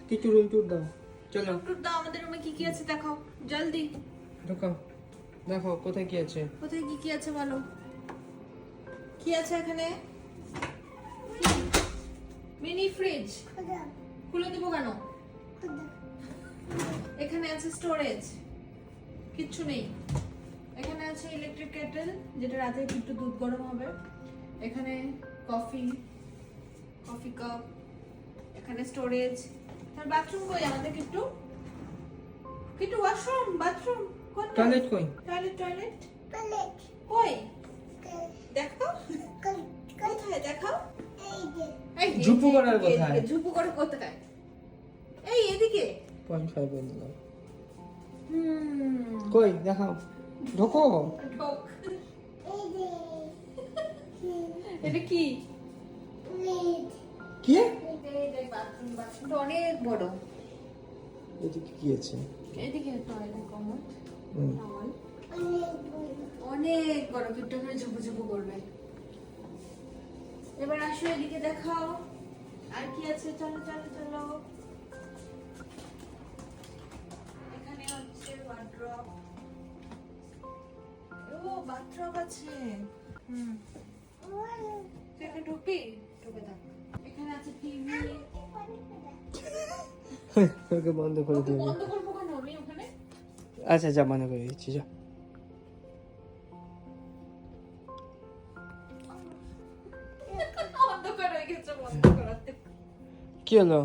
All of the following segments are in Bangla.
কিছু রুম টুর দাও, চলো টুর দাও, আমাদের রুমে কি কি আছে দেখাও জলদি। ঢোকাও, দেখো কোথায় কি আছে। কোথায় কি কি আছে বলো, কি আছে এখানে? মিনি ফ্রিজ খুলে দেবো কেন? এখানে আছে স্টোরেজ, কিচ্ছু নেই। এখানে আছে ইলেকট্রিক কেটেল, যেটা রাতে একটু দুধ গরম হবে। এখানে কফি কাপ, এখানে স্টোরেজ। আর বাথরুম কই আমাদের? কিট্টু ওয়াশরুম, বাথরুম কোনটা? টয়লেট কই? টয়লেট কই দেখো, কোথায় দেখাও? এই যে, ঝুপু করার এদিকে, কোথায়? এদিকে, ঝুপু করার কোথায়? এই এদিকে। 0.5 এর দাও। কই দেখাও, ঢোকো। ঢোক। এটা কি? কি বাথরুমটা অনেক বড়। এদিকে কি আছে? এদিকে টয়লেট কমোড, হুম। টাওয়াল অনেক বড়, কিট্টু করে ঝুপু ঝুপু করবে। এবার আসো এদিকে দেখাও আর কি আছে। চলো চলো চলো, এখানে হচ্ছে ওয়ার্ড্রপ। ও বাথরুম আছে। তুই এখানে ঢুকবি? ঢুকে থাক। এখানে আছে টিভি। ওকে বন্ধ করে দিবি। বন্ধ করবো কেন আমি ওখানে? আচ্ছা যা, বন্ধ করে দিচ্ছি যা। অন্ধকার হয়ে গেছে, বন্ধ করাতে। কি হলো?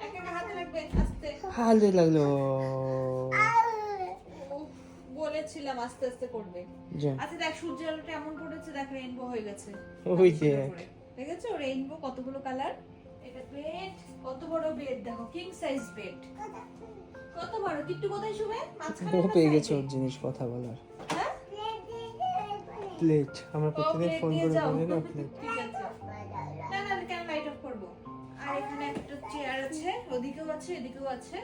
একা হাতে লাগবে, আস্তে। হালতে লাগলো। উফ, বলেছিলাম আস্তে আস্তে করবে। যা। আচ্ছা দেখ, সূর্যের আলোটা এমন পড়েছে, দেখ রেইনবো হয়ে গেছে। ওই দেখ। দেখেছো রেইনবো কতগুলো কালার? এটা বেড, কত বড় বেড দেখো, কিং সাইজ বেড। কত বড়? কিট্টু কোথায় শুবে? মাঝখানে ও না পেয়ে side গেছে এ? ওর জিনিস কথা বলার। হ্যাঁ? প্লেট, আমরা ও, প্রতিদিন plate ফোন দিয়ে করে যাও। বলি না প্লেট। ঠিক আছে। না না, কেন লাইট অফ করবো? আর এখানে একটা চেয়ার আছে, ওদিকেও আছে, এদিকেও আছে।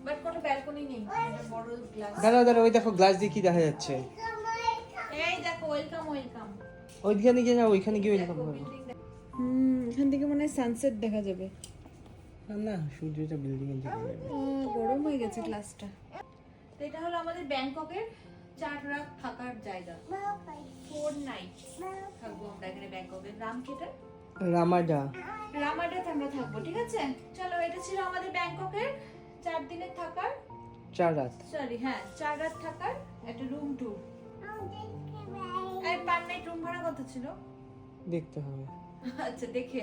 বাট কোনো ব্যালকনি নেই, এটা বড় গ্লাস। দাঁড়াও দাঁড়াও, ওই দেখো গ্লাস দিয়ে কি দেখা যাচ্ছে। এই দেখো, ওয়েলকাম ওয়েলকাম। ওইখানে গিয়ে না, ওইখানে গিয়ে ওইরকম করবো। এখান থেকে মনে হয় সানসেট দেখা যাবে। না সূর্যটা বিল্ডিং এর দিকে যাবে। গরম হয়ে গেছে ক্লাসটা। তো এটা হলো আমাদের ব্যাংককের 4 রাত থাকার জায়গা। 4 নাইট থাকবো আমরা এখানে ব্যাংককের। রামকেটা, রামাডা। রামাডাতে আমরা থাকবো, ঠিক আছে? চলো, এটা ছিল আমাদের ব্যাংককের 4 দিনের থাকার, 4 রাত। সরি হ্যাঁ 4 রাত থাকার একটা রুম ট্যুর। আর পার নাইট রুম ভাড়া কত ছিল? দেখতে হবে। আচ্ছা দেখে